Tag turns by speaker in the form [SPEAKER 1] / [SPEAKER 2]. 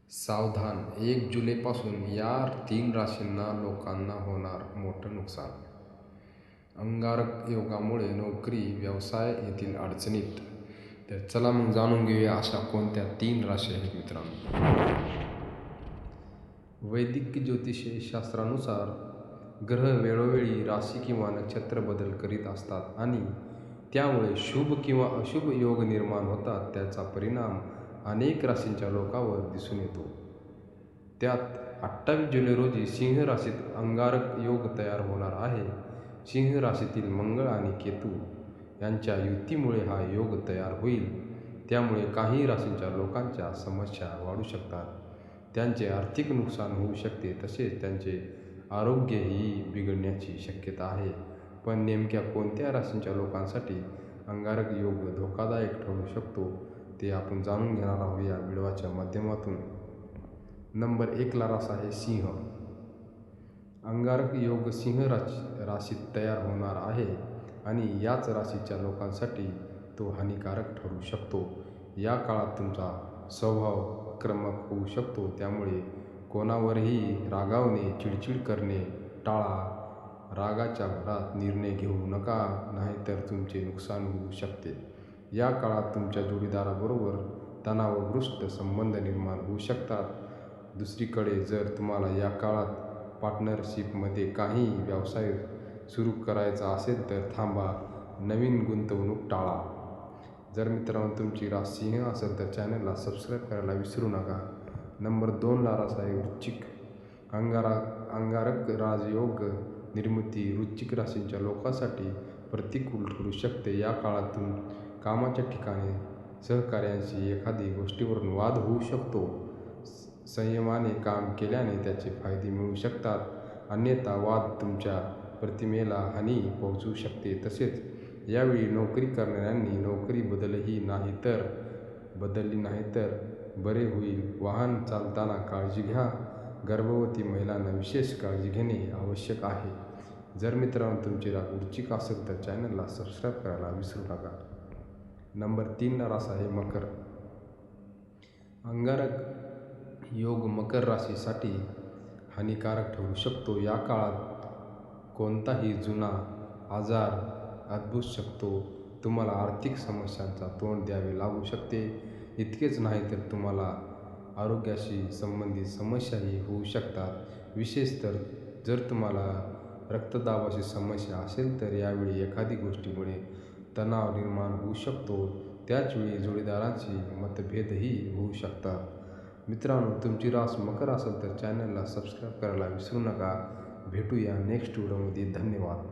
[SPEAKER 1] सावधान, 1 जुलैपासून या 3 राशींना लोकांना होणार मोठं नुकसान. अंगारक योगामुळे नोकरी, व्यवसाय येथील अडचणीत. तर चला मग जाणून घेऊया अशा कोणत्या 3 राशी आहेत मित्रांनो. वैदिक ज्योतिषीय शास्त्रानुसार ग्रह वेळोवेळी राशी किंवा नक्षत्र बदल करीत असतात आणि त्यामुळे शुभ किंवा अशुभ योग निर्माण होतात. त्याचा परिणाम अनेक राशींच्या लोकांवर दिसून येतो. त्यात 28 जुलै रोजी सिंह राशीत अंगारक योग तयार होणार आहे. सिंह राशीतील मंगळ आणि केतू यांच्या युतीमुळे हा योग तयार होईल. त्यामुळे काही राशींच्या लोकांच्या समस्या वाढू शकतात, त्यांचे आर्थिक नुकसान होऊ शकते, तसेच त्यांचे आरोग्यही बिघडण्याची शक्यता आहे. पण नेमक्या कोणत्या राशींच्या लोकांसाठी अंगारक योग धोकादायक ठरू शकतो ते आपण जाणून घेणार आहोत या व्हिडिओच्या माध्यमातून. नंबर 1 ला रास आहे सिंह. अंगारक योग सिंह राशीत तयार होणार आहे आणि याच राशीच्या लोकांसाठी तो हानिकारक ठरू शकतो. या काळात तुमचा स्वभाव आक्रमक होऊ शकतो, त्यामुळे कोणावरही रागावणे, चिडचिड करणे टाळा. रागाच्या भरात निर्णय घेऊ नका, नाहीतर तुमचे नुकसान होऊ शकते. या काळात तुमच्या जोडीदाराबरोबर तणावग्रस्त संबंध निर्माण होऊ शकतात. दुसरीकडे जर तुम्हाला या काळात पार्टनरशिपमध्ये काही व्यवसाय सुरू करायचा असेल तर थांबा, नवीन गुंतवणूक टाळा. जर मित्रांनो तुमची रास सिंह असेल तर चॅनलला सबस्क्राईब करायला विसरू नका. नंबर 2 ला रास आहे वृश्चिक. अंगारक राजयोग निर्मिती वृश्चिक राशीच्या लोकांसाठी प्रतिकूल ठरू शकते. या काळात कामाच्या ठिकाणी सहकाऱ्यांशी एखादी गोष्टीवरून वाद होऊ शकतो. संयमाने काम केल्याने त्याचे फायदे मिळू शकतात, अन्यथा वाद तुमच्या प्रतिमेला हानी पोहोचवू शकते. तसेच यावेळी नोकरी करणाऱ्यांनी नोकरी बदलली नाही तर बरे होईल. वाहन चालताना काळजी घ्या. गर्भवती महिलांना विशेष काळजी घेणे आवश्यक आहे. जर मित्रांनो तुमची रास वृश्चिक असेल तर चॅनलला सबस्क्राईब करायला विसरू नका. नंबर 3 ला रास आहे मकर. अंगारक योग मकर राशीसाठी हानिकारक ठरू शकतो. या काळात कोणताही जुना आजार उद्भवू शकतो. तुम्हाला आर्थिक समस्यांना तोंड द्यावे लागू शकते. इतकेच नाही तर तुम्हाला आरोग्याशी संबंधित समस्याही होऊ शकतात. विशेषतः जर तुम्हाला रक्तदाबाची समस्या असेल तर यावेळी एखादी गोष्टीमुळे तणाव निर्माण होऊ शकतो. त्याचवेळी जोडीदारांशी मतभेदही होऊ शकतात. मित्रांनो तुमची रास मकर असेल तर चॅनलला सबस्क्राईब करायला विसरू नका. भेटूया नेक्स्ट व्हिडिओमध्ये. धन्यवाद.